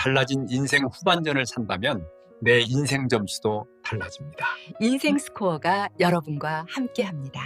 달라진 인생 후반전을 산다면 내 인생 점수도 달라집니다. 인생 스코어가 여러분과 함께합니다.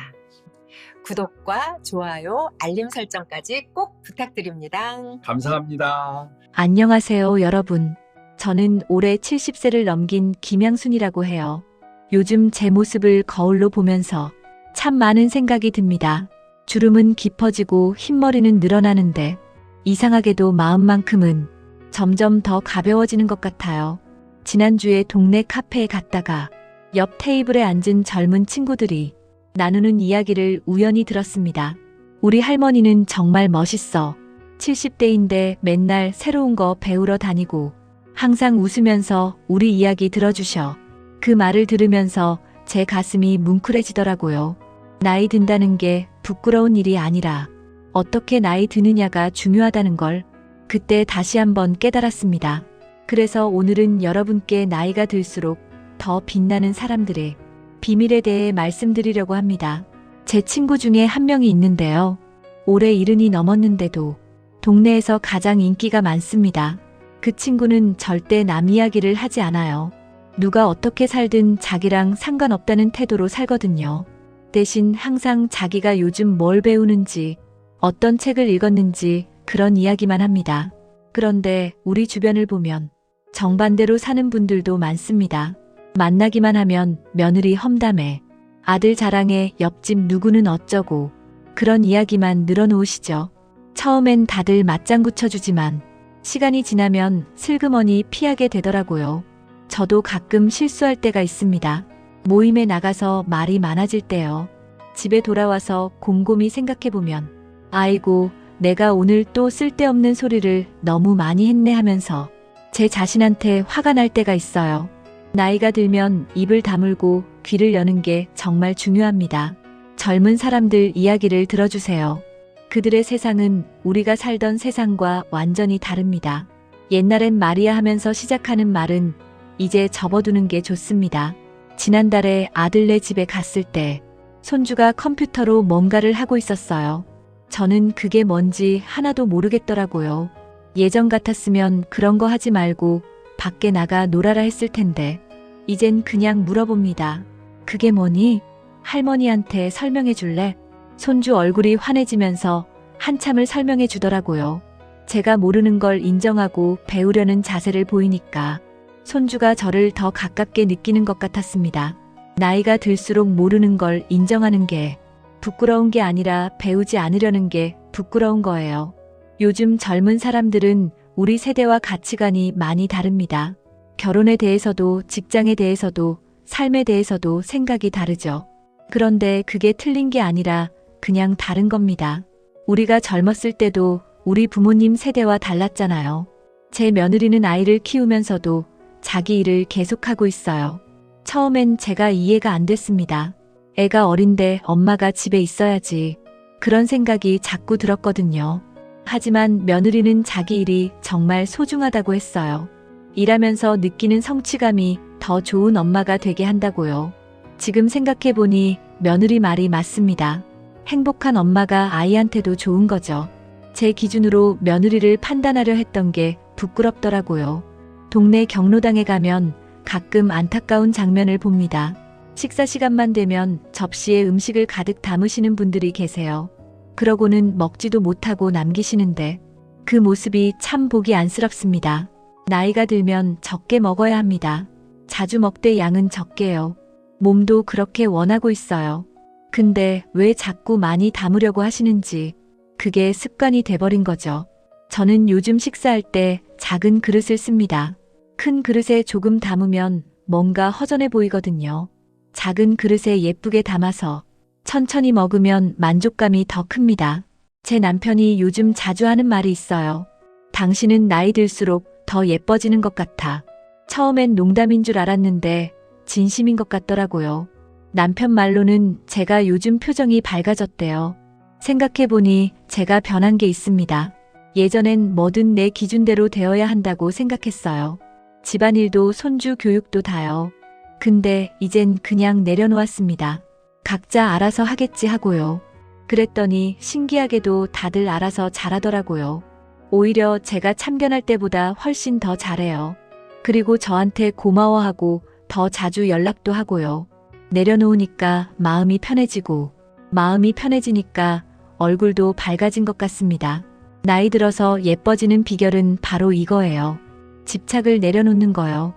구독과 좋아요, 알림 설정까지 꼭 부탁드립니다. 감사합니다. 안녕하세요, 여러분. 저는 올해 70세를 넘긴 김양순이라고 해요. 요즘 제 모습을 거울로 보면서 참 많은 생각이 듭니다. 주름은 깊어지고 흰머리는 늘어나는데 이상하게도 마음만큼은 점점 더 가벼워지는 것 같아요. 지난주에 동네 카페에 갔다가 옆 테이블에 앉은 젊은 친구들이 나누는 이야기를 우연히 들었습니다. 우리 할머니는 정말 멋있어. 70대인데 맨날 새로운 거 배우러 다니고 항상 웃으면서 우리 이야기 들어주셔. 그 말을 들으면서 제 가슴이 뭉클해지더라고요. 나이 든다는 게 부끄러운 일이 아니라 어떻게 나이 드느냐가 중요하다는 걸 그때 다시 한번 깨달았습니다. 그래서 오늘은 여러분께 나이가 들수록 더 빛나는 사람들의 비밀에 대해 말씀드리려고 합니다. 제 친구 중에 한 명이 있는데요. 올해 70이 넘었는데도 동네에서 가장 인기가 많습니다. 그 친구는 절대 남 이야기를 하지 않아요. 누가 어떻게 살든 자기랑 상관없다는 태도로 살거든요. 대신 항상 자기가 요즘 뭘 배우는지, 어떤 책을 읽었는지 그런 이야기만 합니다. 그런데 우리 주변을 보면 정반대로 사는 분들도 많습니다. 만나기만 하면 며느리 험담에, 아들 자랑에 옆집 누구는 어쩌고 그런 이야기만 늘어놓으시죠. 처음엔 다들 맞장구 쳐주지만 시간이 지나면 슬그머니 피하게 되더라고요. 저도 가끔 실수할 때가 있습니다. 모임에 나가서 말이 많아질 때요. 집에 돌아와서 곰곰이 생각해보면 아이고, 내가 오늘 또 쓸데없는 소리를 너무 많이 했네 하면서 제 자신한테 화가 날 때가 있어요. 나이가 들면 입을 다물고 귀를 여는 게 정말 중요합니다. 젊은 사람들 이야기를 들어주세요. 그들의 세상은 우리가 살던 세상과 완전히 다릅니다. 옛날엔 말이야 하면서 시작하는 말은 이제 접어두는 게 좋습니다. 지난달에 아들네 집에 갔을 때 손주가 컴퓨터로 뭔가를 하고 있었어요. 저는 그게 뭔지 하나도 모르겠더라고요. 예전 같았으면 그런 거 하지 말고 밖에 나가 놀아라 했을 텐데 이젠 그냥 물어봅니다. 그게 뭐니? 할머니한테 설명해 줄래? 손주 얼굴이 환해지면서 한참을 설명해 주더라고요. 제가 모르는 걸 인정하고 배우려는 자세를 보이니까 손주가 저를 더 가깝게 느끼는 것 같았습니다. 나이가 들수록 모르는 걸 인정하는 게 부끄러운 게 아니라 배우지 않으려는 게 부끄러운 거예요. 요즘 젊은 사람들은 우리 세대와 가치관이 많이 다릅니다. 결혼에 대해서도 직장에 대해서도 삶에 대해서도 생각이 다르죠. 그런데 그게 틀린 게 아니라 그냥 다른 겁니다. 우리가 젊었을 때도 우리 부모님 세대와 달랐잖아요. 제 며느리는 아이를 키우면서도 자기 일을 계속하고 있어요. 처음엔 제가 이해가 안 됐습니다. 애가 어린데 엄마가 집에 있어야지. 그런 생각이 자꾸 들었거든요. 하지만 며느리는 자기 일이 정말 소중하다고 했어요. 일하면서 느끼는 성취감이 더 좋은 엄마가 되게 한다고요. 지금 생각해보니 며느리 말이 맞습니다. 행복한 엄마가 아이한테도 좋은 거죠. 제 기준으로 며느리를 판단하려 했던 게 부끄럽더라고요. 동네 경로당에 가면 가끔 안타까운 장면을 봅니다. 식사 시간만 되면 접시에 음식을 가득 담으시는 분들이 계세요. 그러고는 먹지도 못하고 남기시는데 그 모습이 참 보기 안쓰럽습니다. 나이가 들면 적게 먹어야 합니다. 자주 먹되 양은 적게요. 몸도 그렇게 원하고 있어요. 근데 왜 자꾸 많이 담으려고 하시는지 그게 습관이 돼버린 거죠. 저는 요즘 식사할 때 작은 그릇을 씁니다. 큰 그릇에 조금 담으면 뭔가 허전해 보이거든요. 작은 그릇에 예쁘게 담아서 천천히 먹으면 만족감이 더 큽니다. 제 남편이 요즘 자주 하는 말이 있어요. 당신은 나이 들수록 더 예뻐지는 것 같아. 처음엔 농담인 줄 알았는데 진심인 것 같더라고요. 남편 말로는 제가 요즘 표정이 밝아졌대요. 생각해보니 제가 변한 게 있습니다. 예전엔 뭐든 내 기준대로 되어야 한다고 생각했어요. 집안일도 손주 교육도 다요. 근데 이젠 그냥 내려놓았습니다. 각자 알아서 하겠지 하고요. 그랬더니 신기하게도 다들 알아서 잘하더라고요. 오히려 제가 참견할 때보다 훨씬 더 잘해요. 그리고 저한테 고마워하고 더 자주 연락도 하고요. 내려놓으니까 마음이 편해지고, 마음이 편해지니까 얼굴도 밝아진 것 같습니다. 나이 들어서 예뻐지는 비결은 바로 이거예요. 집착을 내려놓는 거요.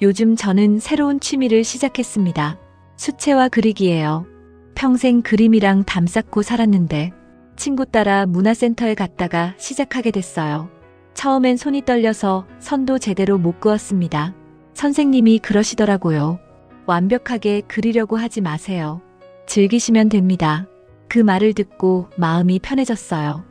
요즘 저는 새로운 취미를 시작했습니다. 수채화 그리기예요. 평생 그림이랑 담 쌓고 살았는데 친구 따라 문화센터에 갔다가 시작하게 됐어요. 처음엔 손이 떨려서 선도 제대로 못 그었습니다. 선생님이 그러시더라고요. 완벽하게 그리려고 하지 마세요. 즐기시면 됩니다. 그 말을 듣고 마음이 편해졌어요.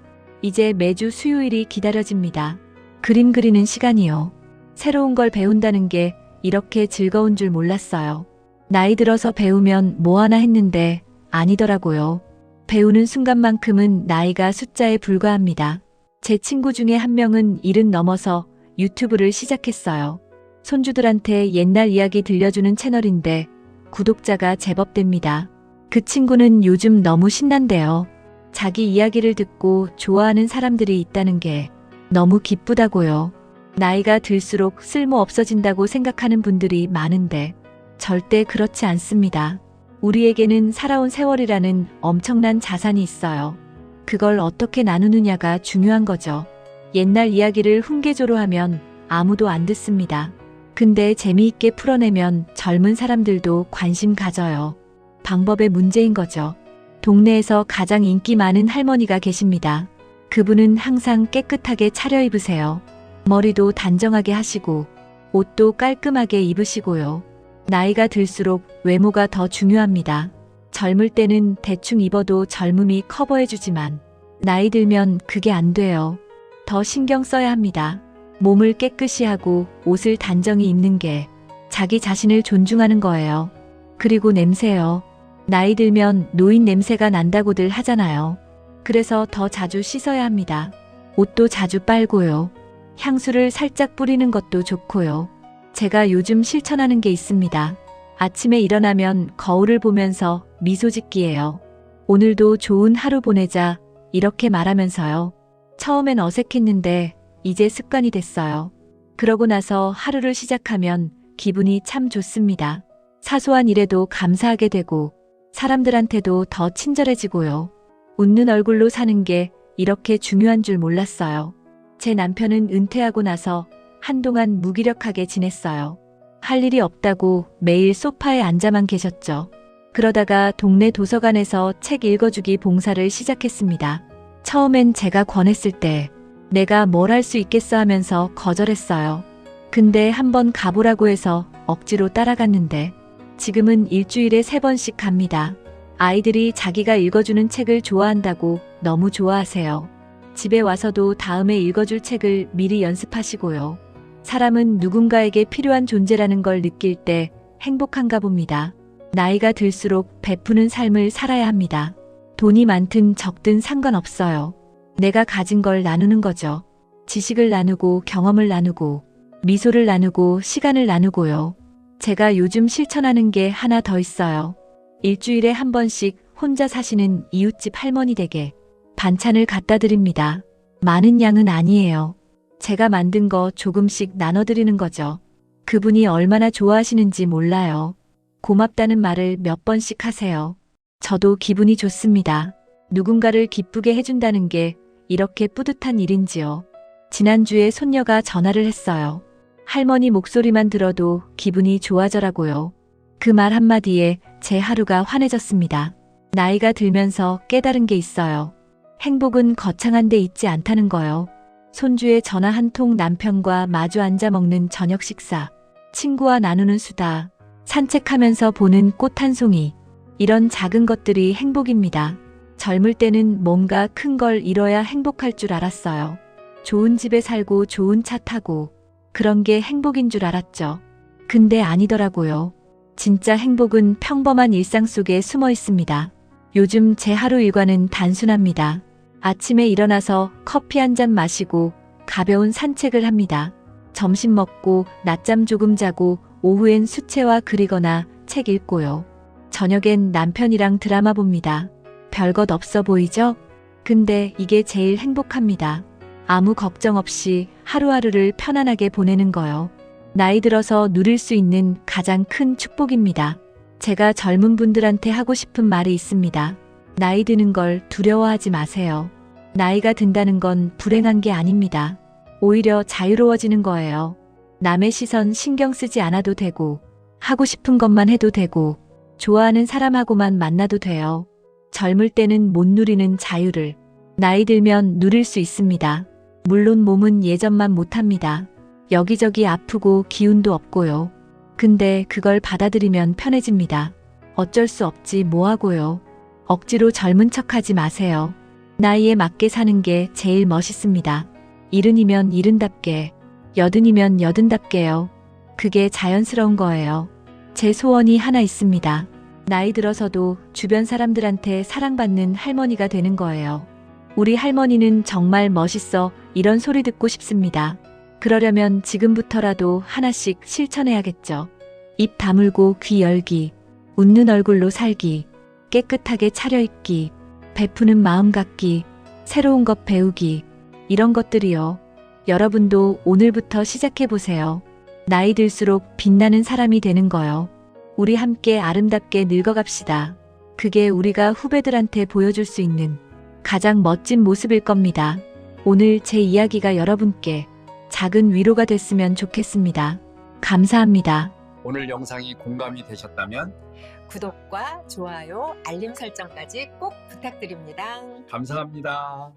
이제 매주 수요일이 기다려집니다. 그림 그리는 시간이요. 새로운 걸 배운다는 게 이렇게 즐거운 줄 몰랐어요. 나이 들어서 배우면 뭐 하나 했는데 아니더라고요. 배우는 순간만큼은 나이가 숫자에 불과합니다. 제 친구 중에 한 명은 70 넘어서 유튜브를 시작했어요. 손주들한테 옛날 이야기 들려주는 채널인데 구독자가 제법 됩니다. 그 친구는 요즘 너무 신난대요. 자기 이야기를 듣고 좋아하는 사람들이 있다는 게 너무 기쁘다고요. 나이가 들수록 쓸모 없어진다고 생각하는 분들이 많은데 절대 그렇지 않습니다. 우리에게는 살아온 세월이라는 엄청난 자산이 있어요. 그걸 어떻게 나누느냐가 중요한 거죠. 옛날 이야기를 훈계조로 하면 아무도 안 듣습니다. 근데 재미있게 풀어내면 젊은 사람들도 관심 가져요. 방법의 문제인 거죠. 동네에서 가장 인기 많은 할머니가 계십니다. 그분은 항상 깨끗하게 차려입으세요. 머리도 단정하게 하시고 옷도 깔끔하게 입으시고요. 나이가 들수록 외모가 더 중요합니다. 젊을 때는 대충 입어도 젊음이 커버해주지만 나이 들면 그게 안 돼요. 더 신경 써야 합니다. 몸을 깨끗이 하고 옷을 단정히 입는 게 자기 자신을 존중하는 거예요. 그리고 냄새요. 나이 들면 노인 냄새가 난다고들 하잖아요. 그래서 더 자주 씻어야 합니다. 옷도 자주 빨고요. 향수를 살짝 뿌리는 것도 좋고요. 제가 요즘 실천하는 게 있습니다. 아침에 일어나면 거울을 보면서 미소 짓기예요. 오늘도 좋은 하루 보내자 이렇게 말하면서요. 처음엔 어색했는데 이제 습관이 됐어요. 그러고 나서 하루를 시작하면 기분이 참 좋습니다. 사소한 일에도 감사하게 되고 사람들한테도 더 친절해지고요. 웃는 얼굴로 사는 게 이렇게 중요한 줄 몰랐어요. 제 남편은 은퇴하고 나서 한동안 무기력하게 지냈어요. 할 일이 없다고 매일 소파에 앉아만 계셨죠. 그러다가 동네 도서관에서 책 읽어주기 봉사를 시작했습니다. 처음엔 제가 권했을 때 내가 뭘 할 수 있겠어 하면서 거절했어요. 근데 한번 가보라고 해서 억지로 따라갔는데 지금은 일주일에 3번씩 갑니다. 아이들이 자기가 읽어주는 책을 좋아한다고 너무 좋아하세요. 집에 와서도 다음에 읽어줄 책을 미리 연습하시고요. 사람은 누군가에게 필요한 존재라는 걸 느낄 때 행복한가 봅니다. 나이가 들수록 베푸는 삶을 살아야 합니다. 돈이 많든 적든 상관없어요. 내가 가진 걸 나누는 거죠. 지식을 나누고 경험을 나누고 미소를 나누고 시간을 나누고요. 제가 요즘 실천하는 게 하나 더 있어요. 일주일에 한 번씩 혼자 사시는 이웃집 할머니 댁에 반찬을 갖다 드립니다. 많은 양은 아니에요. 제가 만든 거 조금씩 나눠드리는 거죠. 그분이 얼마나 좋아하시는지 몰라요. 고맙다는 말을 몇 번씩 하세요. 저도 기분이 좋습니다. 누군가를 기쁘게 해준다는 게 이렇게 뿌듯한 일인지요. 지난주에 손녀가 전화를 했어요. 할머니 목소리만 들어도 기분이 좋아져라고요. 그 말 한마디에 제 하루가 환해졌습니다. 나이가 들면서 깨달은 게 있어요. 행복은 거창한 데 있지 않다는 거요. 손주의 전화 한 통, 남편과 마주 앉아 먹는 저녁 식사, 친구와 나누는 수다, 산책하면서 보는 꽃 한 송이. 이런 작은 것들이 행복입니다. 젊을 때는 뭔가 큰 걸 이뤄야 행복할 줄 알았어요. 좋은 집에 살고 좋은 차 타고 그런 게 행복인 줄 알았죠. 근데 아니더라고요. 진짜 행복은 평범한 일상 속에 숨어 있습니다. 요즘 제 하루 일과는 단순합니다. 아침에 일어나서 커피 한 잔 마시고 가벼운 산책을 합니다. 점심 먹고 낮잠 조금 자고 오후엔 수채화 그리거나 책 읽고요. 저녁엔 남편이랑 드라마 봅니다. 별것 없어 보이죠? 근데 이게 제일 행복합니다. 아무 걱정 없이 하루하루를 편안하게 보내는 거요. 나이 들어서 누릴 수 있는 가장 큰 축복입니다. 제가 젊은 분들한테 하고 싶은 말이 있습니다. 나이 드는 걸 두려워하지 마세요. 나이가 든다는 건 불행한 게 아닙니다. 오히려 자유로워지는 거예요. 남의 시선 신경 쓰지 않아도 되고, 하고 싶은 것만 해도 되고, 좋아하는 사람하고만 만나도 돼요. 젊을 때는 못 누리는 자유를 나이 들면 누릴 수 있습니다. 물론 몸은 예전만 못합니다. 여기저기 아프고 기운도 없고요. 근데 그걸 받아들이면 편해집니다. 어쩔 수 없지 뭐하고요. 억지로 젊은 척하지 마세요. 나이에 맞게 사는 게 제일 멋있습니다. 70이면 70답게, 80이면 80답게요. 그게 자연스러운 거예요. 제 소원이 하나 있습니다. 나이 들어서도 주변 사람들한테 사랑받는 할머니가 되는 거예요. 우리 할머니는 정말 멋있어, 이런 소리 듣고 싶습니다. 그러려면 지금부터라도 하나씩 실천해야겠죠. 입 다물고 귀 열기, 웃는 얼굴로 살기, 깨끗하게 차려입기, 베푸는 마음 갖기, 새로운 것 배우기, 이런 것들이요. 여러분도 오늘부터 시작해보세요. 나이 들수록 빛나는 사람이 되는 거요. 우리 함께 아름답게 늙어갑시다. 그게 우리가 후배들한테 보여줄 수 있는 가장 멋진 모습일 겁니다. 오늘 제 이야기가 여러분께 작은 위로가 됐으면 좋겠습니다. 감사합니다. 오늘 영상이 공감이 되셨다면 구독과 좋아요, 알림 설정까지 꼭 부탁드립니다. 감사합니다.